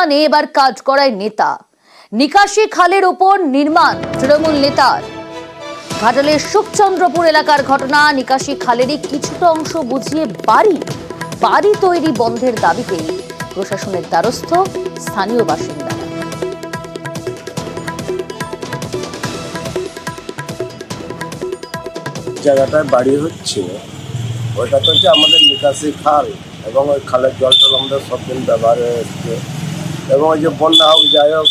নির্মাণে এবার কাজ করায় নেতা। নিকাশি খালের ওপর নির্মাণ তৃণমূল নেতার। ঘাটালের সুখচন্দ্রপুর এলাকার ঘটনা। নিকাশি খালেরই কিছুটা অংশ বুঝিয়ে বাড়ি তৈরি বন্ধের দাবিতে প্রশাসনের দ্বারস্থ স্থানীয় বাসিন্দা। জায়গাটায় বাড়ি হচ্ছে ওইটা তো হচ্ছে আমাদের নিকাশি খাল, এবং ওই খালের জলটা আমাদের সব দিন ব্যবহারে এসছে, এবং ওই যে বন্যা হোক যাই হোক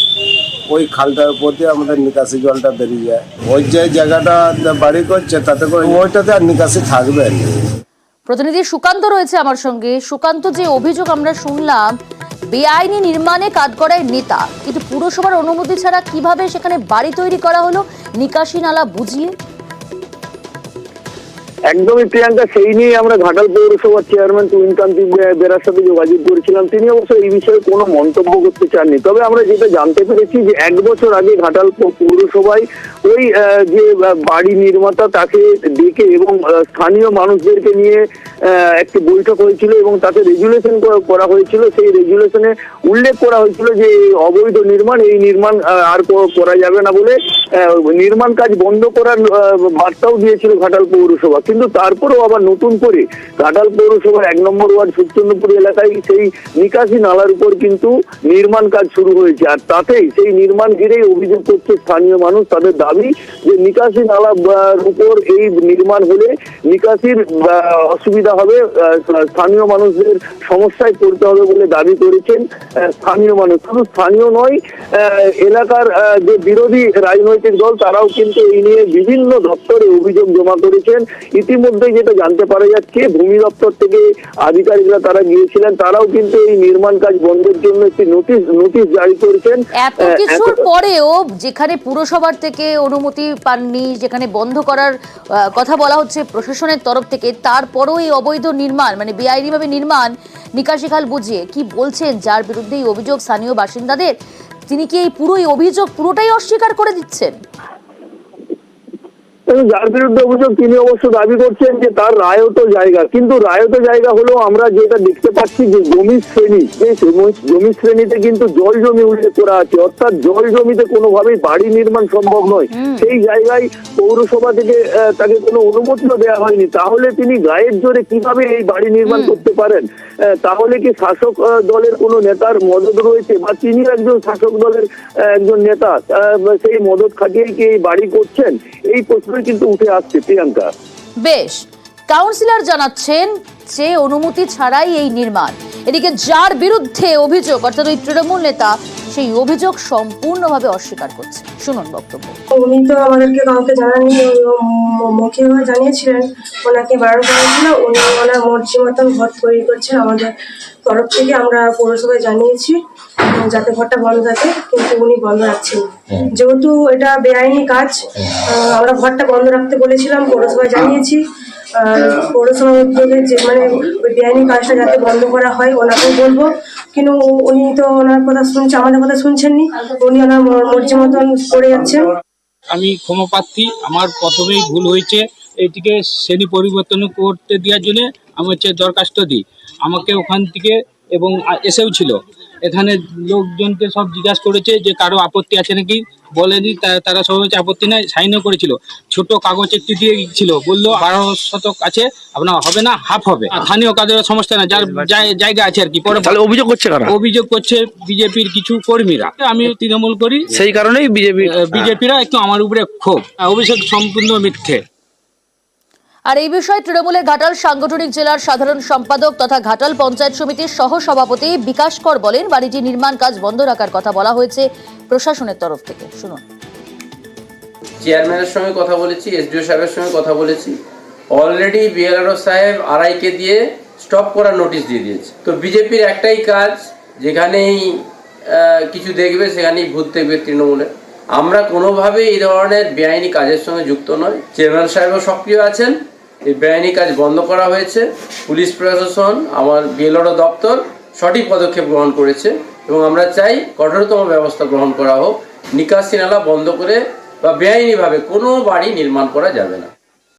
ওই খালটার উপর দিয়ে আমাদের নিকাশি জলটা বেরিয়ে যায়। ওই যে জায়গাটা বাড়ি করছে তাতে করে ওইটাতে আর নিকাশি থাকবে না। প্রতিনিধি সুকান্ত রয়েছে আমার সঙ্গে। সুকান্ত, যে অভিযোগ আমরা শুনলাম বেআইনি নির্মাণে কাজ করায় নেতা, কিন্তু পুরসভার অনুমতি ছাড়া কিভাবে সেখানে বাড়ি তৈরি করা হলো নিকাশি নালা বুঝিয়ে? একদমই প্রিয়াঙ্কা, সেই নিয়ে আমরা ঘাটাল পৌরসভার চেয়ারম্যান তুহিনকান্তি বেরার সাথে যোগাযোগ করেছিলাম। তিনি অবশ্য এই বিষয়ে কোনো মন্তব্য করতে চাননি। তবে আমরা যেটা জানতে পেরেছি যে 1 বছর আগে ঘাটাল পৌরসভায় ওই যে বাড়ি নির্মাতা তাকে ডেকে এবং স্থানীয় মানুষদেরকে নিয়ে একটি বৈঠক হয়েছিল এবং তাতে রেজুলেশন করা হয়েছিল। সেই রেজুলেশনে উল্লেখ করা হয়েছিল যে অবৈধ নির্মাণ, এই নির্মাণ আর করা যাবে না বলে নির্মাণ কাজ বন্ধ করার বার্তাও দিয়েছিল ঘাটাল পৌরসভা। কিন্তু তারপরেও আবার নতুন করে ঘাটাল পৌরসভার 1 নম্বর ওয়ার্ড সুখচন্দ্রপুর এলাকায় সেই নিকাশি নালার উপর কিন্তু নির্মাণ কাজ শুরু হয়েছে। আর তাতেই সেই নির্মাণ ঘিরেই অভিযোগ করছে স্থানীয় মানুষ। তাদের দাবি যে নিকাশি নালার উপর এই নির্মাণ হলে নিকাশির অসুবিধা হবে, স্থানীয় মানুষদের সমস্যায় পড়তে হবে বলে দাবি করেছেন স্থানীয় মানুষ। শুধু স্থানীয় নয়, এলাকার যে বিরোধী রাজনৈতিক দল তারাও কিন্তু এই নিয়ে বিভিন্ন দপ্তরে অভিযোগ জমা করেছেন। ইতিমধ্যে যেটা জানতে পারা যাচ্ছে, ভূমি দপ্তর থেকে আধিকারিকরা তারা গিয়েছিলেন, তারাও কিন্তু এই নির্মাণ কাজ বন্ধের জন্য একটি নোটিশ জারি করেছেন। এত কিছুর পরেও যেখানে পুরসভার থেকে অনুমতি পাননি, যেখানে বন্ধ করার কথা বলা হচ্ছে প্রশাসনের তরফ থেকে, তারপরও এই অবৈধ নির্মাণ মানে বেআইনিভাবে নির্মাণ নিকাশি খাল বুঝিয়ে, কি বলছেন যার বিরুদ্ধে এই অভিযোগ স্থানীয় বাসিন্দাদের? তিনি কি এই অভিযোগ পুরোটাই অস্বীকার করে দিচ্ছেন? যার বিরুদ্ধে অভিযোগ তিনি অবশ্য দাবি করছেন যে তার রায়ত জায়গা, কিন্তু রায়ত জায়গা হলেও আমরা যেটা দেখতে পাচ্ছি যে জমি শ্রেণীতে কিন্তু জল জমি উল্লেখ করা আছে, অর্থাৎ জল জমিতে কোনোভাবেই বাড়ি নির্মাণ সম্ভব নয়। সেই জায়গায় পৌরসভা থেকে তাকে কোনো অনুমতিও দেওয়া হয়নি। তাহলে তিনি গায়ের জোরে কিভাবে এই বাড়ি নির্মাণ করতে পারেন? তাহলে কি শাসক দলের কোনো নেতার মদত রয়েছে, বা তিনি একজন শাসক দলের একজন নেতা, সেই মদত খাটিয়ে কি এই বাড়ি করছেন? এই প্রশ্ন কিন্তু উঠে আসছে প্রিয়াঙ্কা। বেশ, কাউন্সিলর জানাচ্ছেন যে অনুমতি ছাড়াই এই নির্মাণ। এদিকে যার বিরুদ্ধে অভিযোগ অর্থাৎ ওই তৃণমূল নেতা, সেই অভিযোগ সম্পূর্ণভাবে অস্বীকার করছে। শুনুন বক্তব্য। উনি তো আমাদেরকে কাউকে জানাননি, মৌখিকভাবে জানিয়েছিলেন, ওনাকে বারণ করেছিল। উনি ওনার মর্জি মতন ঘর তৈরি করছেন। আমাদের তরফ থেকে আমরা পৌরসভায় জানিয়েছি যাতে ঘরটা বন্ধ থাকে, কিন্তু উনি বন্ধ রাখছেন। যেহেতু এটা বেআইনি কাজ, আমরা ঘরটা বন্ধ রাখতে বলেছিলাম, পৌরসভায় জানিয়েছি। পৌরসভার উদ্যোগে যে মানে ওই বেআইনি কাজটা যাতে বন্ধ করা হয় ওনাকেও বলবো, কিন্তু উনি তো ওনার কথা শুনছে, আমাদের কথা শুনছেননি। উনি ওনার মর্জি মতন করে যাচ্ছেন। আমি ক্ষমাপ্রার্থী, আমার প্রথমেই ভুল হয়েছে। এটিকে শ্রেণী পরিবর্তন করতে দেওয়ার জন্য আমি দরখাস্ত দিই। আমাকে ওখান থেকে এবং এসেও ছিল, এখানে লোকজনকে সব জিজ্ঞাসা করেছে যে কারো আপত্তি আছে নাকি, বলেনি। তারা সব হচ্ছে আপত্তি নাই, সাইনও করেছিল। ছোট কাগজ একটি দিয়ে ছিল, বললো 12 শতক আছে, আপনার হবে না, হাফ হবে। স্থানীয় কাজের সমস্যা না, যার জায়গা আছে আর কি। পরে অভিযোগ করছে কারা? অভিযোগ করছে বিজেপির কিছু কর্মীরা। আমি তৃণমূল করি, সেই কারণেই বিজেপিরা একটু আমার উপরে ক্ষোভ। অভিযোগ সম্পূর্ণ মিথ্যে। আর এই বিষয়ে তৃণমূলের ঘাটাল সাংগঠনিক জেলার সাধারণ সম্পাদক তথা ঘাটাল পঞ্চায়েত সমিতির সহ সভাপতি বিকাশ কর বলেন, বাড়িটি নির্মাণ কাজ বন্ধ রাখার কথা বলা হয়েছে প্রশাসনের তরফ থেকে। শুনুন। চেয়ারম্যানের সঙ্গে কথা বলেছি, এসডিও সাহেবের সঙ্গে কথা বলেছি। অলরেডি বিএলআরও সাহেব আরআইকে দিয়ে স্টপ করার নোটিশ দিয়ে দিয়েছে। তো বিজেপির একটাই কাজ, যেখানেই কিছু দেখবে সেখানেই ভূত দেখবে তৃণমূলের। আমরা কোনোভাবেই এই ধরনের বেআইনি কাজের সঙ্গে যুক্ত নয়। চেয়ারম্যান সাহেবও সক্রিয় আছেন। এই বেআইনি কাজ বন্ধ করা হয়েছে। পুলিশ প্রশাসন, আমার বিএলআরও দপ্তর সঠিক পদক্ষেপ গ্রহণ করেছে এবং আমরা চাই কঠোরতম ব্যবস্থা গ্রহণ করা হোক। নিকাশি নালা বন্ধ করে বা বেআইনিভাবে কোনো বাড়ি নির্মাণ করা যাবে না।